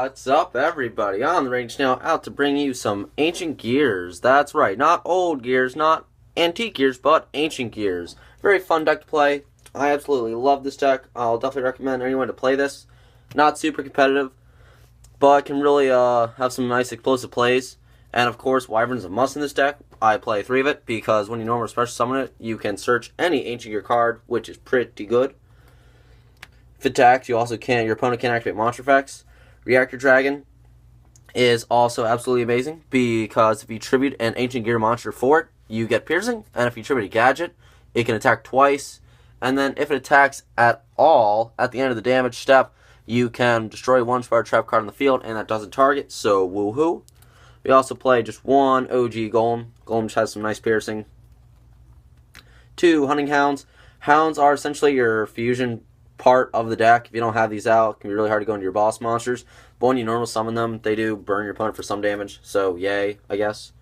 What's up, everybody? On the range now, out to bring you some ancient gears. That's right, not old gears, not antique gears, but ancient gears. Very fun deck to play. I absolutely love this deck. I'll definitely recommend anyone to play this. Not super competitive, but can really have some nice explosive plays. And of course, Wyvern is a must in this deck. I play 3 of it because when you normally special summon it, you can search any ancient gear card, which is pretty good. If it attacks, your opponent can activate monster effects. Reactor Dragon is also absolutely amazing because if you tribute an ancient gear monster for it, you get piercing, and if you tribute a gadget, it can attack twice, and then if it attacks at all at the end of the damage step, you can destroy one spider trap card on the field, and that doesn't target, so woohoo. We also play just one OG Golem. Golem just has some nice piercing. 2 Hunting Hounds. Hounds are essentially your fusion part of the deck. If you don't have these out, it can be really hard to go into your boss monsters, but when you normal summon them, they do burn your opponent for some damage, so yay, I guess.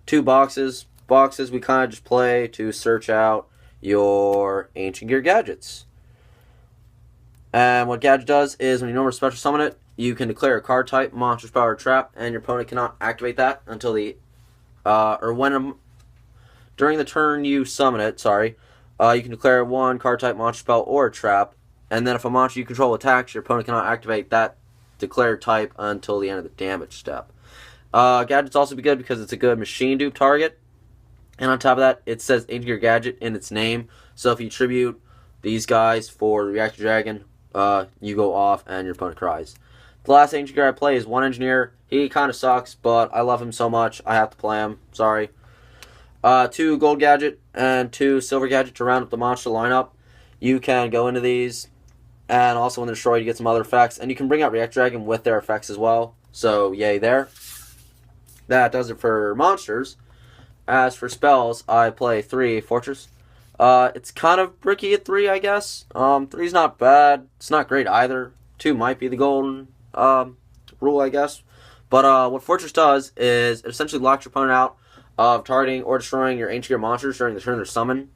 2 Boxes. Boxes we kind of just play to search out your ancient gear gadgets. And what gadget does is when you normally special summon it, you can declare a card type, monster, power, trap, and your opponent cannot activate that until during the turn you summon it, you can declare one card type, monster spell, or a trap, and then if a monster you control attacks, your opponent cannot activate that declared type until the end of the damage step. Gadgets also be good because it's a good machine dupe target, and on top of that, it says ancient gear gadget in its name, so if you tribute these guys for the Reactor Dragon, you go off and your opponent cries. The last ancient gear I play is one Engineer. He kind of sucks, but I love him so much, I have to play him. Sorry. 2 gold gadget and 2 silver gadget to round up the monster lineup. You can go into these, and also when they're destroyed, you get some other effects, and you can bring out Reactor Dragon with their effects as well. So yay there. That does it for monsters. As for spells, I play 3 Fortress. It's kind of bricky at 3, I guess. 3's not bad. It's not great either. 2 might be the golden rule, I guess. But what Fortress does is it essentially locks your opponent out of targeting or destroying your ancient gear monsters during the turn they're summoned.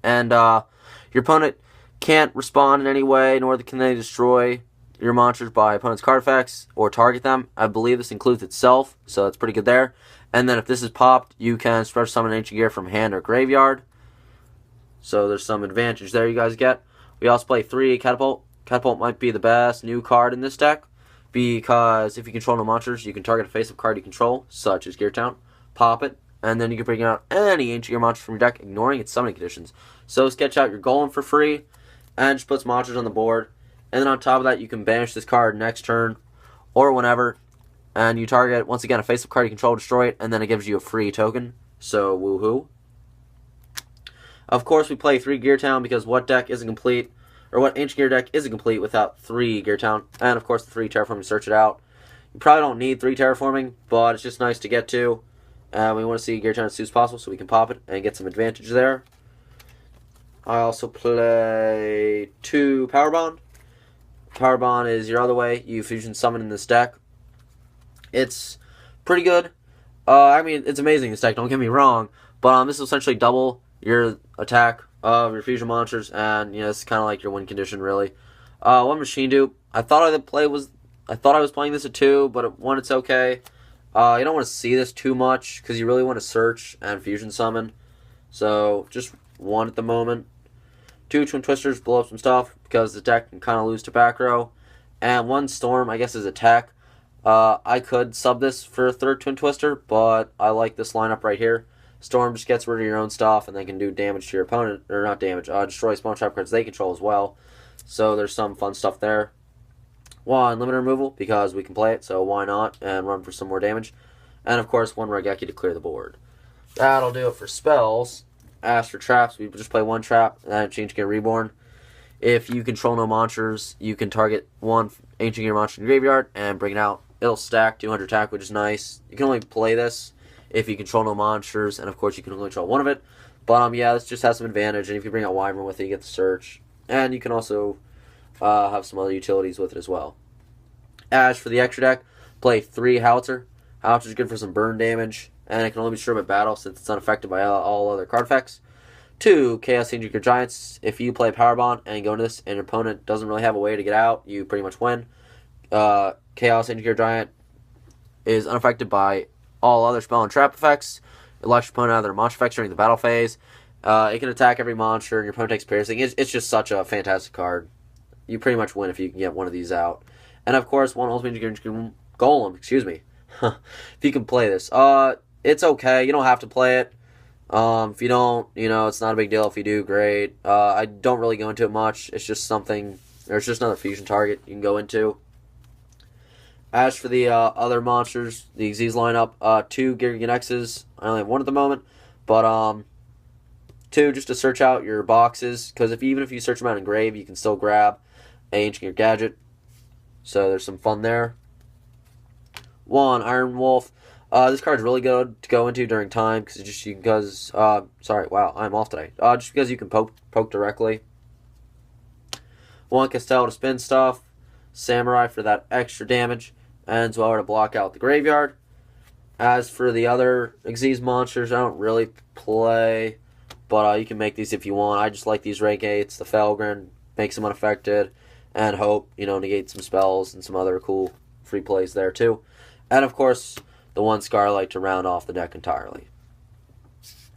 And your opponent can't respond in any way, nor can they destroy your monsters by opponent's card effects or target them. I believe this includes itself, so that's pretty good there. And then if this is popped, you can special summon ancient gear from hand or graveyard. So there's some advantage there you guys get. We also play 3 Catapult. Catapult might be the best new card in this deck because if you control no monsters, you can target a face-up card you control, such as Gear Town, pop it, and then you can bring out any ancient gear monster from your deck, ignoring its summoning conditions. So sketch out your Golem for free, and just puts monsters on the board. And then on top of that, you can banish this card next turn, or whenever, and you target, once again, a face-up card you control, destroy it, and then it gives you a free token. So, woohoo. Of course, we play 3 Gear Town because what deck isn't complete, or what ancient gear deck isn't complete without 3 Gear Town, and of course the 3 Terraforming, search it out. You probably don't need 3 Terraforming, but it's just nice to get to. We want to see Gear Town as soon as possible so we can pop it and get some advantage there. I also play 2 Power Bond. Power Bond is your other way you fusion summon in this deck. It's pretty good. I mean, it's amazing, this deck, don't get me wrong, but this will essentially double your attack of your fusion monsters, and it's kind of like your win condition, really. 1 machine dupe. I thought I was playing this at 2, but at 1 it's okay. You don't want to see this too much because you really want to search and fusion summon. So just 1 at the moment. 2 Twin Twisters, blow up some stuff because the deck can kind of lose to back row. And 1 Storm, I guess, is attack. I could sub this for a 3rd Twin Twister, but I like this lineup right here. Storm just gets rid of your own stuff and they can do damage to your opponent, or not damage, destroy spawn trap cards they control as well. So there's some fun stuff there. 1 Limiter Removal because we can play it, so why not, and run for some more damage. And of course 1 Raigeki to clear the board. That'll do it for spells. As for traps, we just play 1 trap and then Ancient Gear Reborn. If you control no monsters, you can target 1 Ancient Gear monster in your graveyard and bring it out. It'll stack 200 attack, which is nice. You can only play this if you control no monsters, and of course you can only control 1 of it. But yeah, this just has some advantage, and if you bring out Wyvern with it, you get the search. And you can also have some other utilities with it as well. As for the extra deck, play 3 Howitzer. Howitzer is good for some burn damage, and it can only be destroyed by battle since it's unaffected by all other card effects. 2 Chaos Ancient Gear Giants. If you play Power Bond and go into this and your opponent doesn't really have a way to get out, you pretty much win. Chaos Ancient Giant is unaffected by all other spell and trap effects. It locks your opponent out of their monster effects during the battle phase. It can attack every monster, and your opponent takes piercing. It's just such a fantastic card. You pretty much win if you can get one of these out. And of course, one Ultimate Golem, excuse me. If you can play this. It's okay. You don't have to play it. If you don't, it's not a big deal. If you do, great. I don't really go into it much. It's just something, there's just another fusion target you can go into. As for the other monsters, the Xyz lineup, 2 Gigan X's. I only have 1 at the moment. But, 2, just to search out your boxes. Because even if you search them out in Grave, you can still grab an Ancient Gadget. So there's some fun there. 1, Iron Wolf. This card's really good to go into during time because sorry, wow, I'm off today. Just because you can poke directly. 1, Castell to spin stuff. Samurai for that extra damage. And Dweller to block out the graveyard. As for the other Xyz monsters, I don't really play, but you can make these if you want. I just like these Renegates. The Felgren makes them unaffected, and Hope, negate some spells and some other cool free plays there too. And of course, the 1 Scarlight to round off the deck entirely.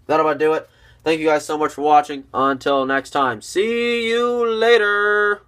That'll about do it. Thank you guys so much for watching. Until next time, see you later.